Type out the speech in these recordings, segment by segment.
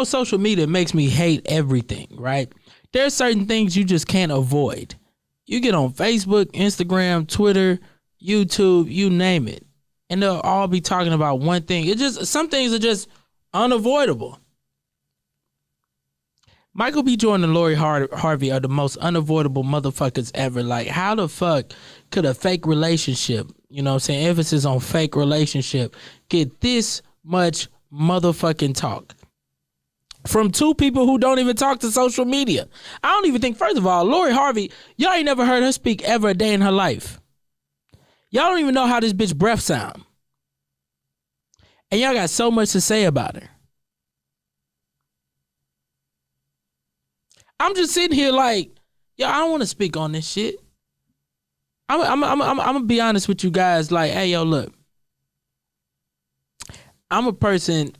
social media makes me hate everything, right? There's certain things you just can't avoid. You get on Facebook, Instagram, Twitter, YouTube, you name it, and they'll all be talking about one thing. Some things are just unavoidable. Michael B. Jordan and Lori Harvey are the most unavoidable motherfuckers ever. Like, how the fuck could a fake relationship, emphasis on fake relationship, get this much motherfucking talk from two people who don't even talk to social media? I don't even think, first of all, Lori Harvey, y'all ain't never heard her speak ever a day in her life. Y'all don't even know how this bitch breath sound. And y'all got so much to say about her. I'm just sitting here like, I don't want to speak on this shit. I'm gonna be honest with you guys. Like, hey, look, I'm a person.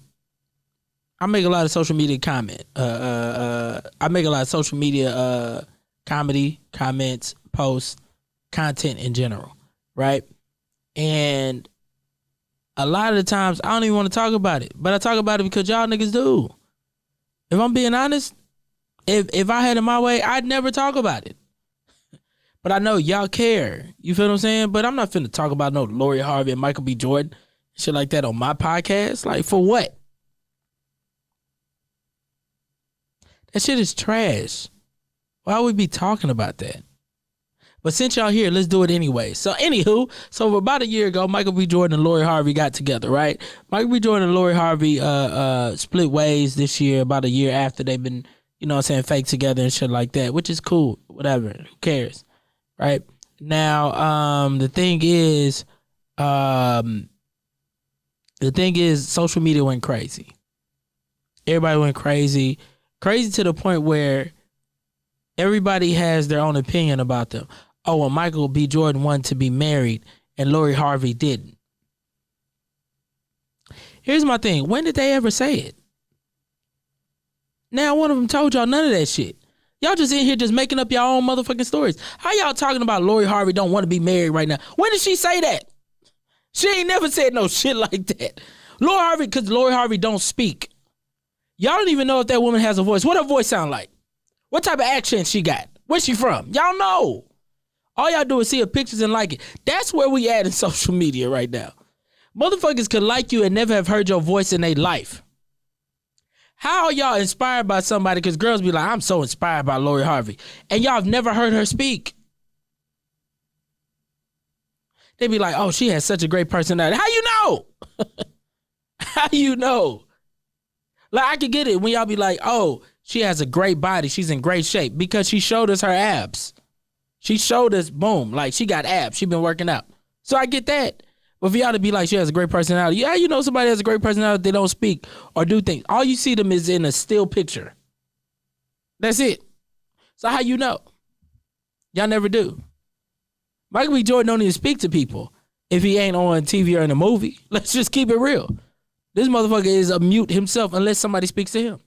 I make a lot of social media comment. I make a lot of social media comedy, comments, posts, content in general, right? And a lot of the times I don't even want to talk about it, but I talk about it because y'all niggas do. If I'm being honest, if I had it my way, I'd never talk about it. But I know y'all care. You feel what I'm saying? But I'm not finna talk about no Lori Harvey and Michael B. Jordan, shit like that on my podcast. Like, for what? That shit is trash. Why would we be talking about that? But since y'all here, let's do it anyway. So anywho, about a year ago, Michael B. Jordan and Lori Harvey got together, right? Michael B. Jordan and Lori Harvey split ways this year, about a year after they've been, fake together and shit like that, which is cool. Whatever. Who cares? Right? Now, the thing is, social media went crazy. Everybody went crazy. Crazy to the point where everybody has their own opinion about them. Oh, well, Michael B. Jordan wanted to be married and Lori Harvey didn't. Here's my thing. When did they ever say it? Now, one of them told y'all none of that shit. Y'all just in here just making up y'all own motherfucking stories. How y'all talking about Lori Harvey don't want to be married right now? When did she say that? She ain't never said no shit like that. Lori Harvey, because Lori Harvey don't speak. Y'all don't even know if that woman has a voice. What her voice sound like? What type of accent she got? Where's she from? Y'all know. All y'all do is see her pictures and like it. That's where we at in social media right now. Motherfuckers could like you and never have heard your voice in their life. How are y'all inspired by somebody? Because girls be like, I'm so inspired by Lori Harvey. And y'all have never heard her speak. They be like, oh, she has such a great personality. How you know? How you know? Like, I could get it when y'all be like, oh, she has a great body. She's in great shape because she showed us her abs. She showed us, boom, like she got abs. She been working out. So I get that. But for y'all to be like, she has a great personality. Yeah, somebody has a great personality. They don't speak or do things. All you see them is in a still picture. That's it. So how you know? Y'all never do. Michael B. Jordan don't even speak to people if he ain't on TV or in a movie. Let's just keep it real. This motherfucker is a mute himself unless somebody speaks to him.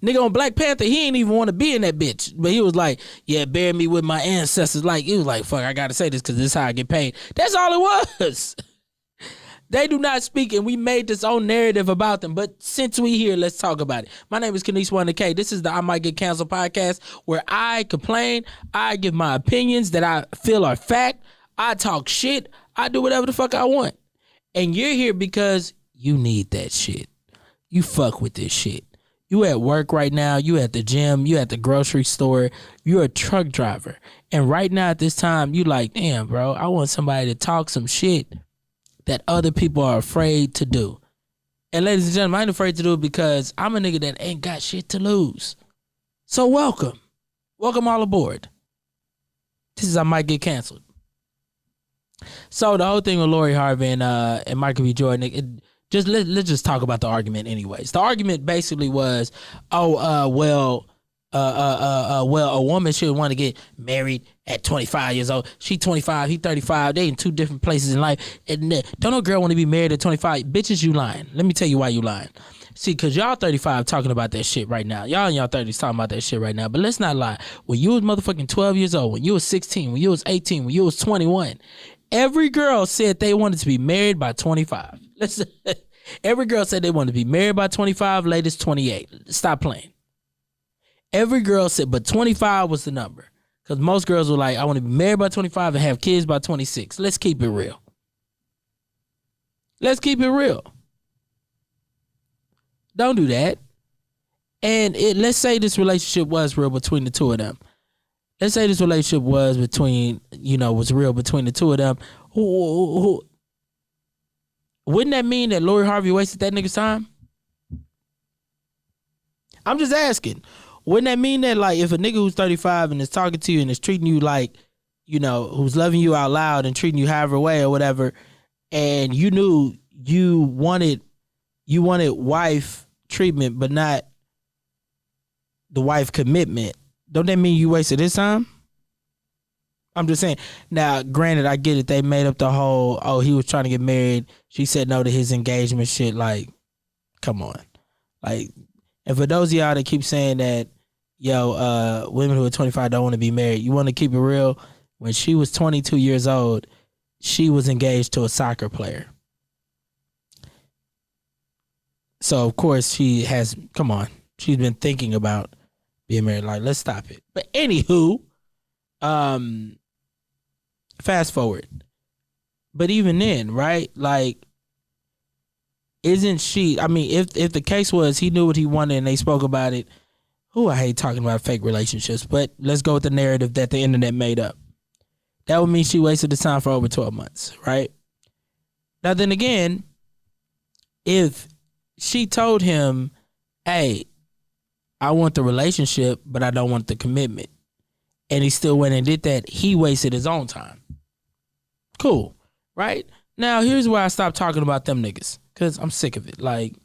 Nigga on Black Panther, he ain't even want to be in that bitch. But he was like, yeah, bury me with my ancestors. Like, he was like, fuck, I got to say this because this is how I get paid. That's all it was. They do not speak, and we made this own narrative about them. But since we here, let's talk about it. My name is Kanice 1K. This is the I Might Get Cancelled podcast, where I complain, I give my opinions that I feel are fact, I talk shit, I do whatever the fuck I want. And you're here because you need that shit. You fuck with this shit. You at work right now, you at the gym, you at the grocery store, you're a truck driver. And right now at this time, you like, damn, bro, I want somebody to talk some shit that other people are afraid to do. And ladies and gentlemen, I ain't afraid to do it because I'm a nigga that ain't got shit to lose. So welcome. Welcome all aboard. This is I Might Get Cancelled. So the whole thing with Lori Harvey and Michael B. Jordan, let's just talk about the argument anyways. The argument basically was, a woman shouldn't want to get married at 25 years old. She 25, he 35. They in two different places in life. And don't no girl want to be married at 25. Bitches, you lying. Let me tell you why you lying. See, because y'all 35 talking about that shit right now. Y'all in y'all 30s talking about that shit right now. But let's not lie. When you was motherfucking 12 years old, when you was 16, when you was 18, when you was 21, every girl said they wanted to be married by 25. Every girl said they want to be married by 25, latest 28. Stop playing. Every girl said, but 25 was the number. Because most girls were like, I want to be married by 25 and have kids by 26. Let's keep it real. Let's keep it real. Don't do that. And let's say this relationship was real between the two of them. Let's say this relationship was real between the two of them. Wouldn't that mean that Lori Harvey wasted that nigga's time? I'm just asking. Wouldn't that mean that, like, if a nigga who's 35 and is talking to you and is treating you like, who's loving you out loud and treating you however way or whatever, and you knew you wanted wife treatment but not the wife commitment, don't that mean you wasted his time? I'm just saying. Now, granted, I get it. They made up the whole, he was trying to get married. She said no to his engagement shit. Like, come on. Like, and for those of y'all that keep saying that, women who are 25 don't want to be married, you want to keep it real? When she was 22 years old, she was engaged to a soccer player. So, of course, she's been thinking about being married. Like, let's stop it. But anywho, fast forward. But even then, right? Like, isn't she, if the case was he knew what he wanted and they spoke about it, I hate talking about fake relationships, but let's go with the narrative that the internet made up. That would mean she wasted the time for over 12 months, right? Now, then again, if she told him, hey, I want the relationship, but I don't want the commitment, and he still went and did that, he wasted his own time. Cool, right? Now, here's where I stopped talking about them niggas, because I'm sick of it. Like,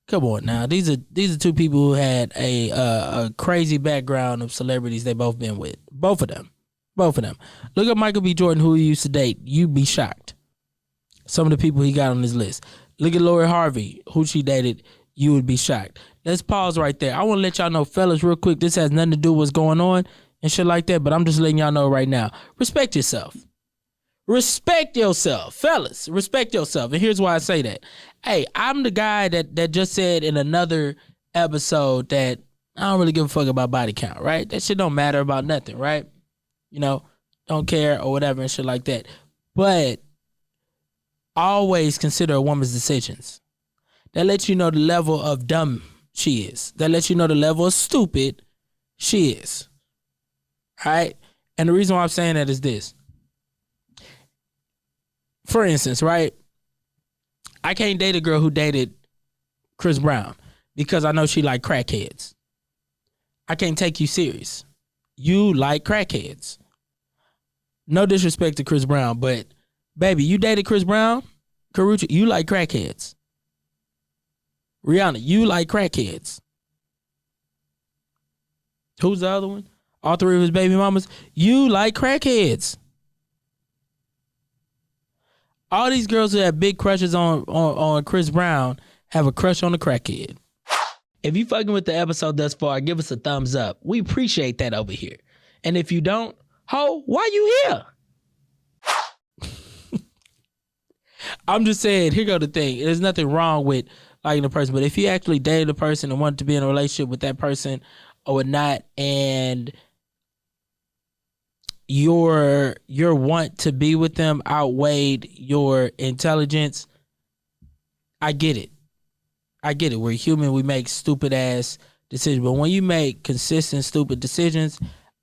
come on now. These are two people who had a crazy background of celebrities they both been with. Both of them. Look at Michael B. Jordan, who he used to date. You'd be shocked. Some of the people he got on his list. Look at Lori Harvey, who she dated. You would be shocked. Let's pause right there. I want to let y'all know, fellas, real quick, this has nothing to do with what's going on and shit like that, but I'm just letting y'all know right now. Respect yourself. Respect yourself. Fellas, respect yourself. And here's why I say that. Hey, I'm the guy that just said in another episode that I don't really give a fuck about body count, right? That shit don't matter about nothing, right? Don't care or whatever and shit like that. But always consider a woman's decisions. That lets you know the level of dumb she is. That lets you know the level of stupid she is. All right? And the reason why I'm saying that is this. For instance, right? I can't date a girl who dated Chris Brown because I know she like crackheads. I can't take you serious. You like crackheads. No disrespect to Chris Brown, but baby, you dated Chris Brown? Karuchi, you like crackheads. Rihanna, you like crackheads. Who's the other one? All three of his baby mamas. You like crackheads. All these girls who have big crushes on Chris Brown have a crush on the crackhead. If you fucking with the episode thus far, give us a thumbs up. We appreciate that over here. And if you don't, why you here? I'm just saying, here go the thing. There's nothing wrong with liking a person, but if you actually dated a person and wanted to be in a relationship with that person or whatnot, and your want to be with them outweighed your intelligence, I get it. We're human. We make stupid ass decisions. But when you make consistent stupid decisions,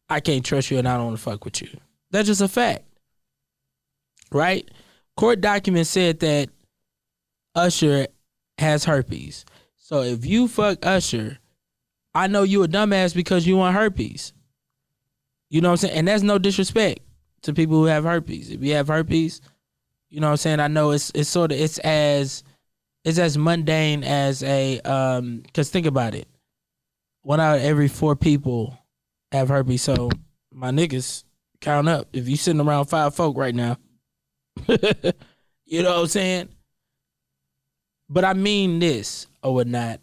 I can't trust you and I don't want to fuck with you. That's just a fact. Right? Court documents said that Usher has herpes. So if you fuck Usher, I know you a dumbass because you want herpes. You know what I'm saying? And that's no disrespect to people who have herpes. If you have herpes, you know what I'm saying? I know it's as mundane as a cause think about it. 1 out of every 4 people have herpes. So my niggas, count up. If you sitting around 5 folk right now, you know what I'm saying? But I mean this or whatnot.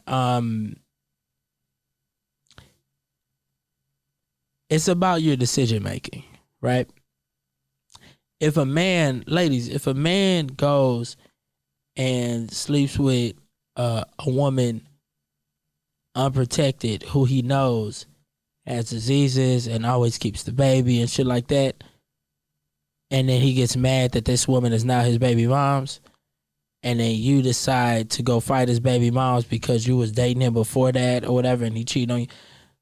It's about your decision making, right? If a man, ladies, if a man goes and sleeps with a woman unprotected who he knows has diseases and always keeps the baby and shit like that, and then he gets mad that this woman is now his baby mom's, and then you decide to go fight his baby moms because you was dating him before that or whatever, and he cheated on you.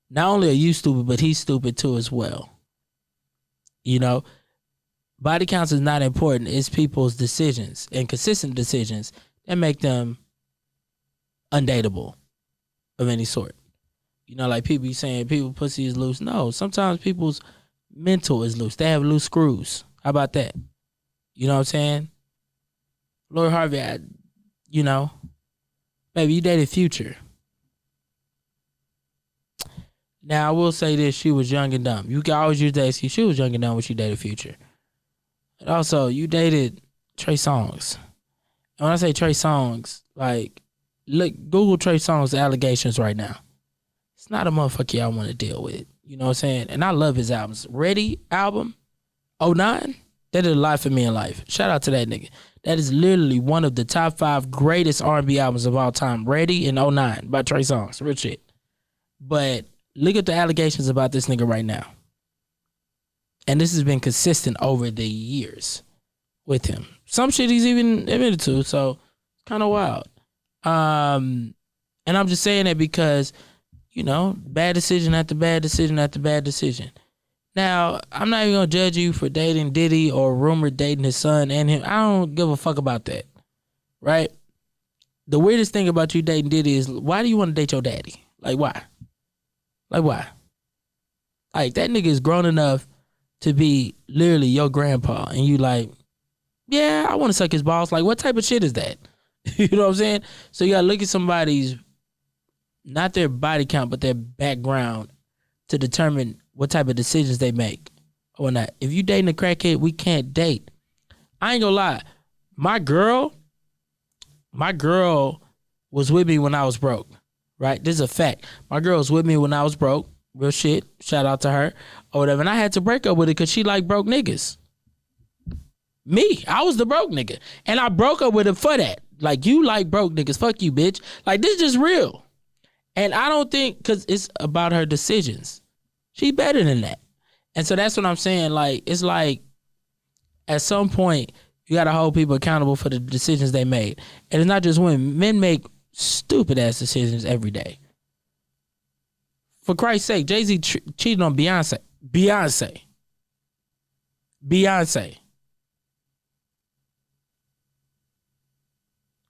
Not only are you stupid, but he's stupid too as well. You know, body counts is not important. It's people's decisions and consistent decisions that make them undateable of any sort. You know, like people be saying people pussy is loose. No, sometimes people's mental is loose. They have loose screws. How about that? You know what I'm saying? Lord Harvey, you know, baby, you dated Future. Now, I will say this. She was young and dumb. You can always use that excuse. She was young and dumb when she dated Future. And also, you dated Trey Songz. And when I say Trey Songz, like, look, Google Trey Songz allegations right now. It's not a motherfucker y'all want to deal with. You know what I'm saying? And I love his albums. Ready album, 09, that did a lot for me in life. Shout out to that nigga. That is literally one of the top 5 greatest R&B albums of all time. Ready in 09 by Trey Songz. Real shit. But look at the allegations about this nigga right now. And this has been consistent over the years with him. Some shit he's even admitted to, so it's kind of wild. And I'm just saying that because, you know, bad decision after bad decision after bad decision. Now, I'm not even going to judge you for dating Diddy or rumored dating his son and him. I don't give a fuck about that, right? The weirdest thing about you dating Diddy is, why do you want to date your daddy? Like, why? Like, why? Like, that nigga is grown enough to be literally your grandpa, and you like, yeah, I want to suck his balls. Like, what type of shit is that? You know what I'm saying? So you got to look at somebody's, not their body count, but their background to determine what type of decisions they make or not. If you dating a crackhead, we can't date. I ain't gonna lie. My girl was with me when I was broke, right? This is a fact. My girl was with me when I was broke. Real shit. Shout out to her or whatever. And I had to break up with her because she liked broke niggas. Me, I was the broke nigga. And I broke up with her for that. Like, you like broke niggas. Fuck you, bitch. Like, this is just real. And I don't think, because it's about her decisions. She better than that. And so that's what I'm saying. Like, it's like, at some point, you got to hold people accountable for the decisions they made. And it's not just women. Men make stupid-ass decisions every day. For Christ's sake, Jay-Z cheated on Beyonce. Beyonce.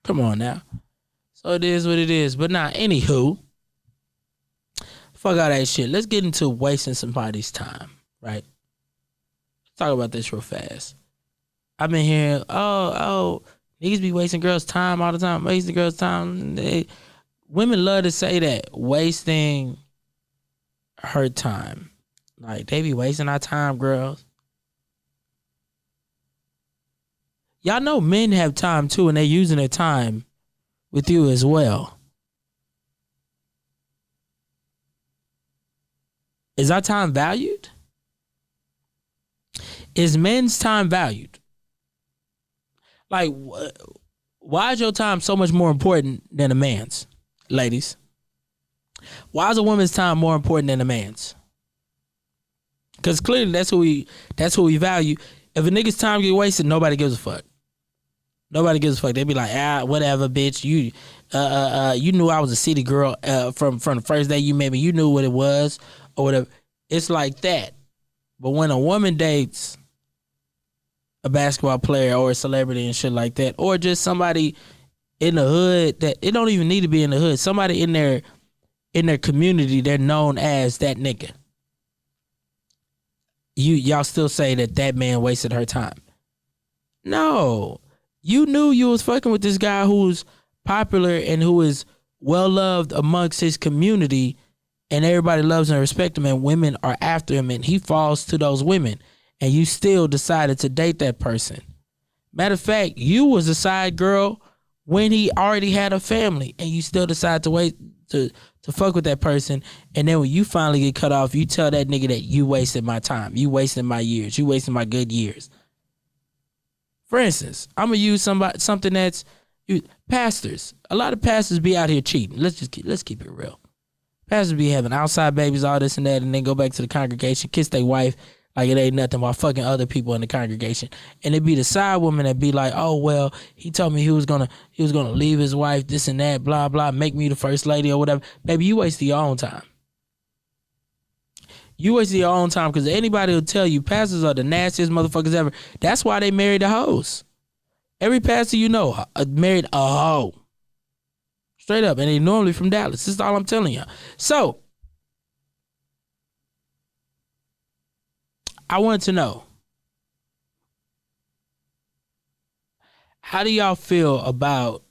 Come on now. So it is what it is. But nah, anywho, fuck all that shit. Let's get into wasting somebody's time, right? Let's talk about this real fast. I've been hearing, niggas be wasting girls' time all the time. Wasting girls' time. Women love to say that. Wasting her time. Like, they be wasting our time, girls. Y'all know men have time too, and they're using their time with you as well. Is our time valued? Is men's time valued? Like, why is your time so much more important than a man's, ladies? Why is a woman's time more important than a man's? Because clearly that's who we value. If a nigga's time get wasted, nobody gives a fuck. Nobody gives a fuck. They be like, whatever, bitch. You knew I was a city girl from the first day you met me. You knew what it was or whatever. It's like that. But when a woman dates a basketball player or a celebrity and shit like that, or just somebody in the hood that it don't even need to be in the hood, somebody in their community, they're known as that nigga. Y'all still say that man wasted her time. No. You knew you was fucking with this guy who's popular and who is well loved amongst his community, and everybody loves and respects him, and women are after him, and he falls to those women, and you still decided to date that person. Matter of fact, you was a side girl when he already had a family, and you still decided to wait to fuck with that person, and then when you finally get cut off, you tell that nigga that you wasted my time, you wasted my years, you wasted my good years. For instance, I'm gonna use something that's, Pastors, a lot of pastors be out here cheating. Let's keep it real. Pastors be having outside babies, all this and that, and then go back to the congregation, kiss their wife like it ain't nothing while fucking other people in the congregation. And it be the side woman that be like, oh well, he told me he was gonna leave his wife, this and that, blah blah, make me the first lady or whatever. Baby, you wasted your own time. You wasted your own time, because anybody will tell you pastors are the nastiest motherfuckers ever. That's why they married the hoes. Every pastor you know married a hoe. Straight up. And they normally from Dallas. This is all I'm telling you. So, I wanted to know, how do y'all feel about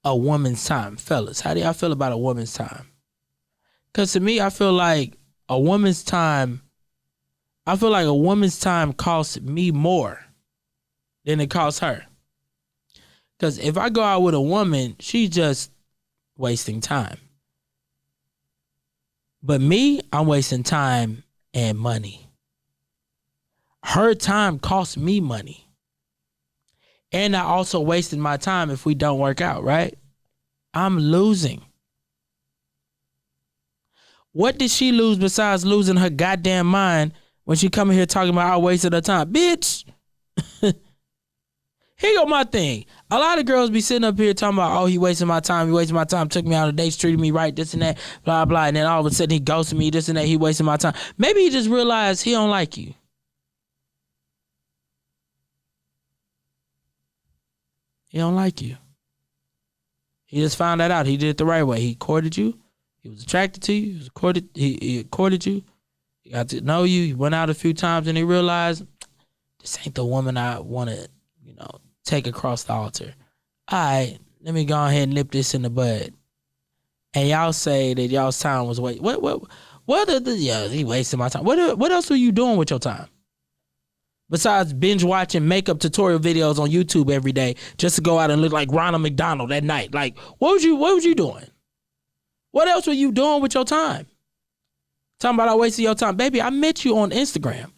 a woman's time? Fellas, how do y'all feel about a woman's time? Because to me, I feel like a woman's time costs me more than it costs her. Because if I go out with a woman, she's just wasting time. But me, I'm wasting time and money. Her time costs me money. And I also wasted my time if we don't work out, right? I'm losing. What did she lose besides losing her goddamn mind when she come in here talking about I wasted her time? Bitch. Here go my thing. A lot of girls be sitting up here talking about, oh, he wasted my time, took me out on dates, treated me right, this and that, blah, blah. And then all of a sudden he ghosted me, this and that, he wasted my time. Maybe he just realized he don't like you. He don't like you. He just found that out. He did it the right way. He courted you. He was attracted to you. He courted you. He got to know you. He went out a few times and he realized, this ain't the woman I want to, take across the altar. All right, let me go ahead and nip this in the bud. And y'all say that y'all's time was wasted. He wasted my time. What else were you doing with your time? Besides binge watching makeup tutorial videos on YouTube every day just to go out and look like Ronald McDonald at night. Like, what was you doing? What else were you doing with your time? Talking about I wasted your time. Baby, I met you on Instagram.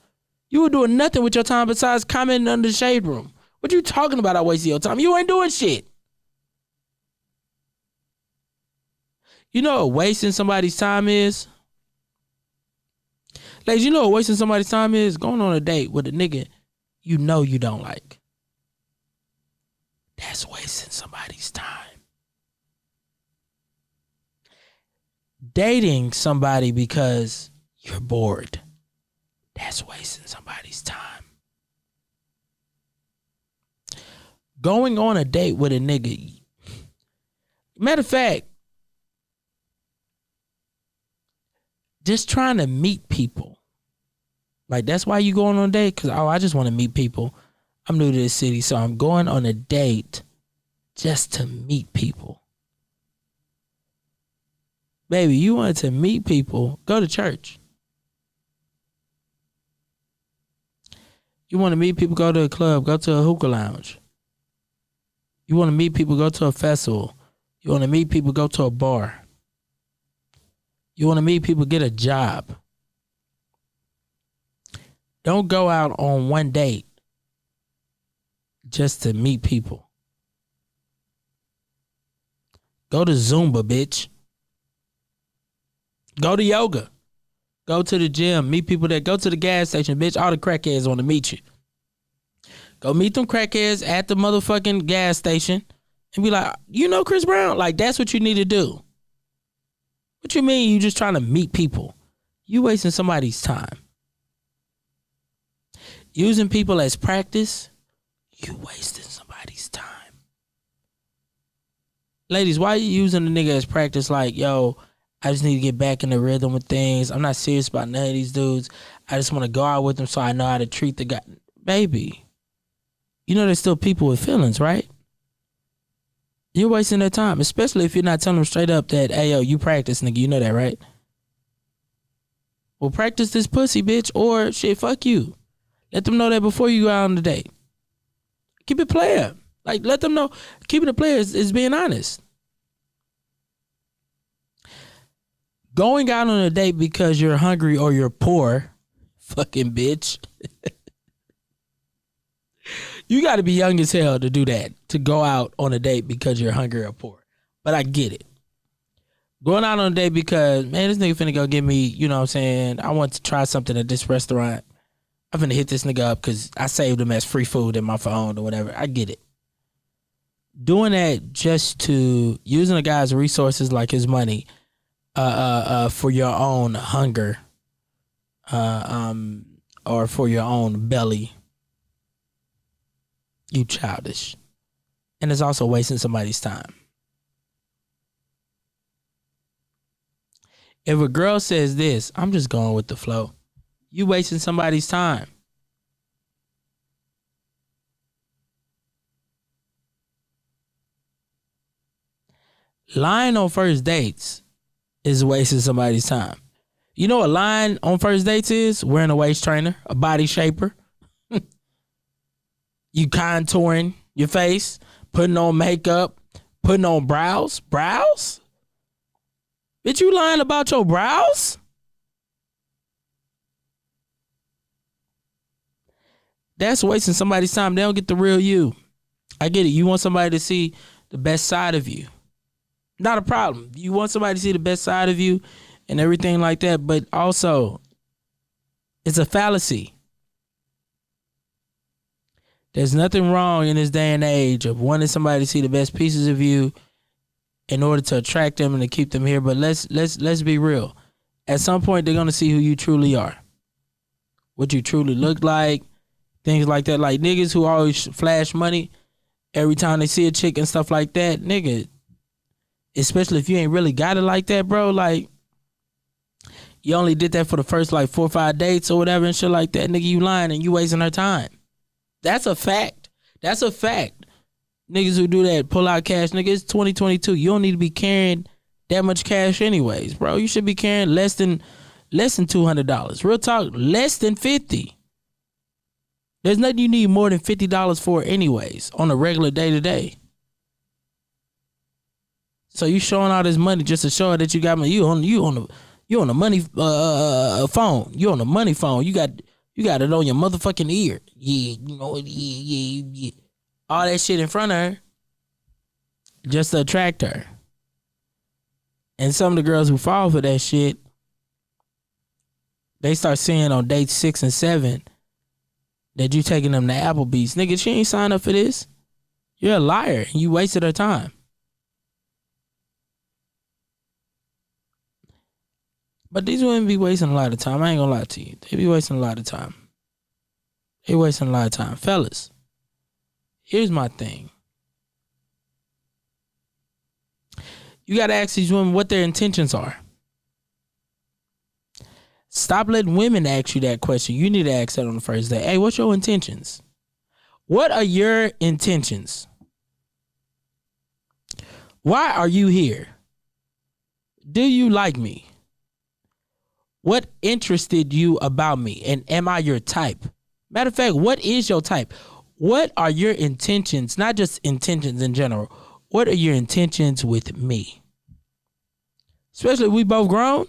You were doing nothing with your time besides commenting under the shade room. What you talking about I wasted your time? You ain't doing shit. You know what wasting somebody's time is? Ladies, you know what wasting somebody's time is? Going on a date with a nigga you know you don't like. That's wasting somebody's time. Dating somebody because you're bored. That's wasting somebody's time. Going on a date with a nigga. Matter of fact, just trying to meet people. Like, that's why you going on a date? Because, I just want to meet people. I'm new to this city, so I'm going on a date just to meet people. Baby, you wanted to meet people, go to church. You want to meet people, go to a club, go to a hookah lounge. You want to meet people, go to a festival. You want to meet people, go to a bar. You want to meet people, get a job. Don't go out on one date just to meet people. Go to Zumba, bitch. Go to yoga. Go to the gym. Meet people that go to the gas station, bitch. All the crackheads want to meet you. Go meet them crackheads at the motherfucking gas station and be like, you know Chris Brown? Like, that's what you need to do. What you mean you just trying to meet people? You wasting somebody's time. Using people as practice, you wasting somebody's time. Ladies, why are you using the nigga as practice? Like, yo, I just need to get back in the rhythm of things. I'm not serious about none of these dudes. I just want to go out with them so I know how to treat the guy. Baby, you know there's still people with feelings, right? You're wasting their time, especially if you're not telling them straight up that, hey, yo, you practice, nigga. You know that, right? Well, practice this pussy, bitch, or shit, fuck you. Let them know that before you go out on the date. Keep it player. Like, let them know. Keeping it player is being honest. Going out on a date because you're hungry or you're poor, fucking bitch. You got to be young as hell to do that, to go out on a date because you're hungry or poor. But I get it. Going out on a date because, man, this nigga finna go get me, you know what I'm saying, I want to try something at this restaurant. I'm finna hit this nigga up because I saved him as free food in my phone or whatever. I get it. Doing that just to, using a guy's resources like his money for your own hunger or for your own belly, you childish. And it's also wasting somebody's time. If a girl says this, I'm just going with the flow. You wasting somebody's time. Lying on first dates is wasting somebody's time. You know what lying on first dates is? Wearing a waist trainer, a body shaper. You contouring your face, putting on makeup, putting on brows. Brows? Bitch, you lying about your brows? That's wasting somebody's time. They don't get the real you. I get it. You want somebody to see the best side of you. Not a problem. You want somebody to see the best side of you and everything like that, but also it's a fallacy. There's nothing wrong in this day and age of wanting somebody to see the best pieces of you in order to attract them and to keep them here. But let's be real. At some point, they're gonna see who you truly are, what you truly look like, things like that. Like niggas who always flash money every time they see a chick and stuff like that, nigga. Especially if you ain't really got it like that, bro. Like you only did that for the first like 4 or 5 dates or whatever and shit like that. Nigga, you lying and you wasting her time. That's a fact. That's a fact. Niggas who do that pull out cash. Nigga, it's 2022. You don't need to be carrying that much cash anyways, bro. You should be carrying less than $200. Real talk, less than 50. There's nothing you need more than $50 for anyways on a regular day to day. So you showing all this money just to show her that you got money. You on the money phone. You on the money phone. You got it on your motherfucking ear. Yeah, you know, yeah. All that shit in front of her just to attract her. And some of the girls who fall for that shit, they start seeing on dates 6 and 7 that you taking them to Applebee's. Nigga, she ain't signed up for this. You're a liar. You wasted her time. But these women be wasting a lot of time. I ain't gonna lie to you. They be wasting a lot of time. They wasting a lot of time. Fellas, here's my thing. You gotta ask these women what their intentions are. Stop letting women ask you that question. You need to ask that on the first day. Hey, what's your intentions? What are your intentions? Why are you here? Do you like me? What interested you about me? And am I your type? Matter of fact, what is your type? What are your intentions? Not just intentions in general. What are your intentions with me? Especially if we both grown.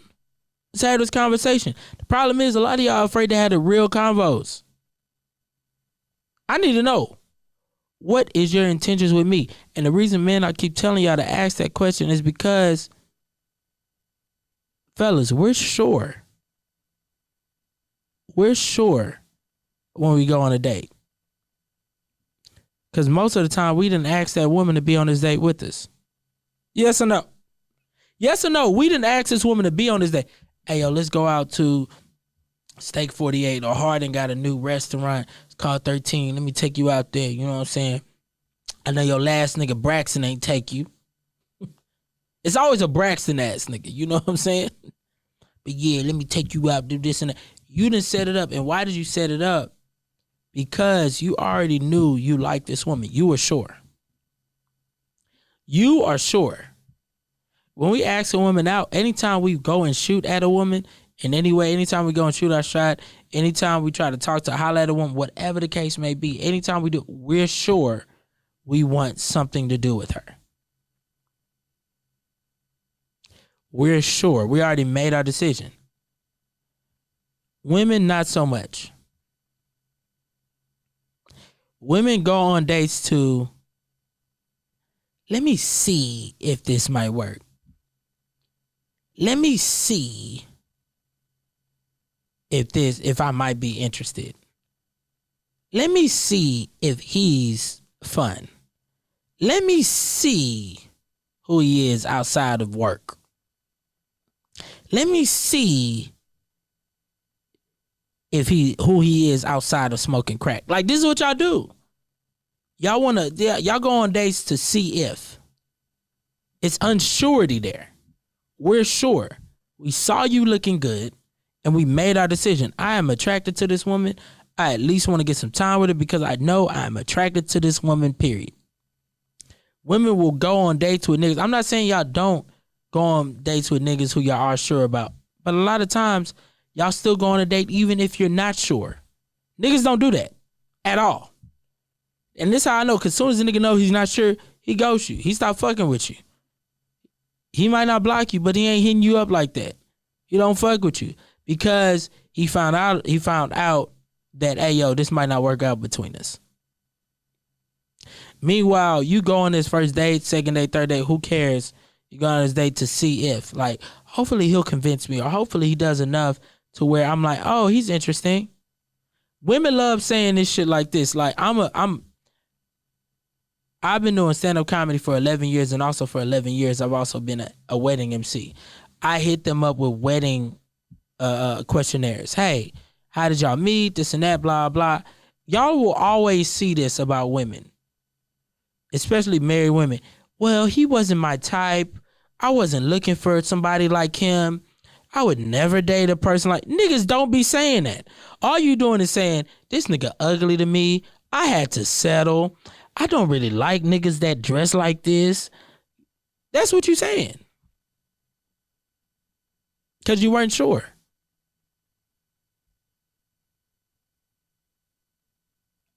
Let's have this conversation. The problem is a lot of y'all are afraid to have the real convos. I need to know. What is your intentions with me? And the reason, man, I keep telling y'all to ask that question is because, fellas, we're sure when we go on a date. Because most of the time, we didn't ask that woman to be on this date with us. Yes or no? Yes or no? We didn't ask this woman to be on this date. Hey, yo, let's go out to Steak 48 or Hardin got a new restaurant. It's called 13. Let me take you out there. You know what I'm saying? I know your last nigga Braxton ain't take you. It's always a Braxton ass nigga. You know what I'm saying? But yeah, let me take you out, do this and that. You didn't set it up. And why did you set it up? Because you already knew you liked this woman. You were sure. You are sure. When we ask a woman out, anytime we go and shoot at a woman in any way, anytime we go and shoot our shot, anytime we try to talk to, holler at a woman, whatever the case may be, anytime we do, we're sure we want something to do with her. We're sure. We already made our decision. Women, not so much. Women go on dates to, let me see if this might work. Let me see if I might be interested. Let me see if he's fun. Let me see who he is outside of work. Let me see who he is outside of smoking crack. Like, this is what y'all do. Y'all go on dates to see if. It's unsurety there. We're sure. We saw you looking good and we made our decision. I am attracted to this woman. I at least want to get some time with her because I know I'm attracted to this woman, period. Women will go on dates with niggas. I'm not saying y'all don't go on dates with niggas who y'all are sure about. But a lot of times, y'all still go on a date even if you're not sure. Niggas don't do that at all. And this how I know, because as soon as a nigga know he's not sure, he ghosts you. He stop fucking with you. He might not block you, but he ain't hitting you up like that. He don't fuck with you because he found out that, hey, yo, this might not work out between us. Meanwhile, you go on this first date, second date, third date, who cares? You go on this date to see if, like, hopefully he'll convince me, or hopefully he does enough to where I'm like, oh, he's interesting. Women love saying this shit like this. Like, I've been doing stand-up comedy for 11 years, and also for 11 years, I've also been a wedding MC. I hit them up with wedding questionnaires. Hey, how did y'all meet? This and that, blah, blah. Y'all will always see this about women, especially married women. Well, he wasn't my type. I wasn't looking for somebody like him. I would never date a person like... Niggas don't be saying that. All you doing is saying, this nigga ugly to me. I had to settle. I don't really like niggas that dress like this. That's what you saying. Because you weren't sure.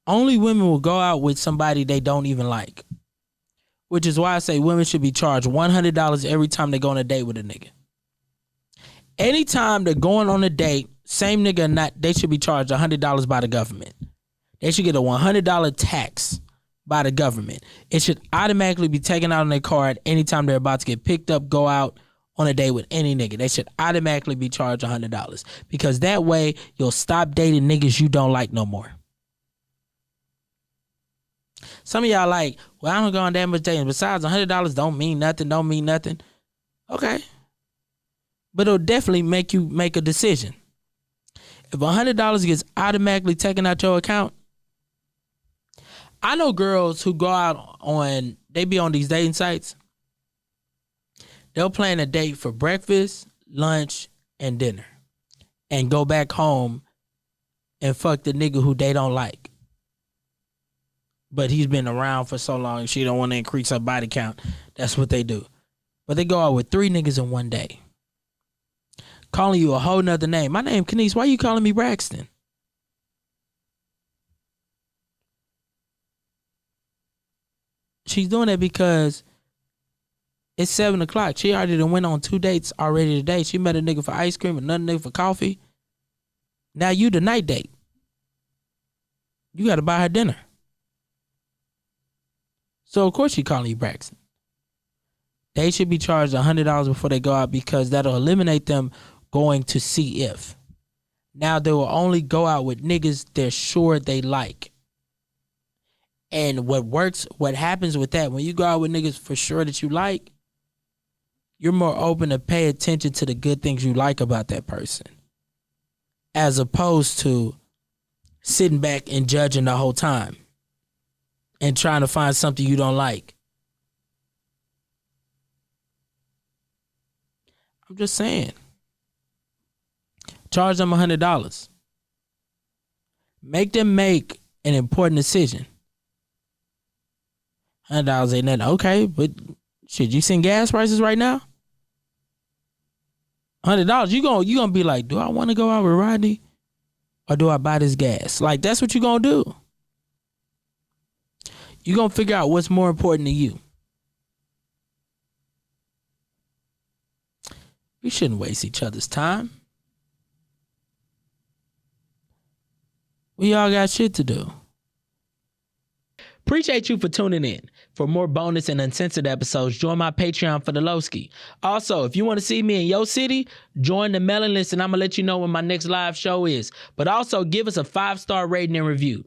Only women will go out with somebody they don't even like. Which is why I say women should be charged $100 every time they go on a date with a nigga. Anytime they're going on a date, same nigga or not, they should be charged $100 by the government. They should get a $100 tax by the government. It should automatically be taken out on their card anytime they're about to get picked up, go out on a date with any nigga. They should automatically be charged $100 because that way you'll stop dating niggas you don't like no more. Some of y'all like, well, I don't go on that much dating. Besides, $100 don't mean nothing. Okay. But it'll definitely make you make a decision. If $100 gets automatically taken out your account, I know girls who go out on, they be on these dating sites. They'll plan a date for breakfast, lunch, and dinner. And go back home and fuck the nigga who they don't like. But he's been around for so long, she don't want to increase her body count. That's what they do. But they go out with 3 niggas in one day. Calling you a whole nother name. My name Kenise. Why you calling me Braxton? She's doing that because it's 7 o'clock. She already done went on 2 dates already today. She met a nigga for ice cream, another nigga for coffee. Now you the night date. You got to buy her dinner. So of course she calling you Braxton. They should be charged $100 before they go out because that'll eliminate them going to see if. Now they will only go out with niggas they're sure they like. And what happens with that, when you go out with niggas for sure that you like, you're more open to pay attention to the good things you like about that person. As opposed to sitting back and judging the whole time. And trying to find something you don't like. I'm just saying. Charge them $100. Make them make an important decision. $100 ain't nothing. Okay, but should you send gas prices right now? $100, you gonna be like, do I want to go out with Rodney? Or do I buy this gas? Like, that's what you gonna do. You're going to figure out what's more important to you. We shouldn't waste each other's time. We all got shit to do. Appreciate you for tuning in. For more bonus and uncensored episodes, join my Patreon for the Lowski. Also, if you want to see me in your city, join the mailing list and I'm going to let you know when my next live show is. But also, give us a 5-star rating and review.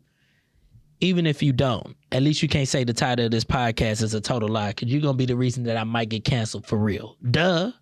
Even if you don't, at least you can't say the title of this podcast is a total lie, because you're going to be the reason that I might get canceled for real. Duh.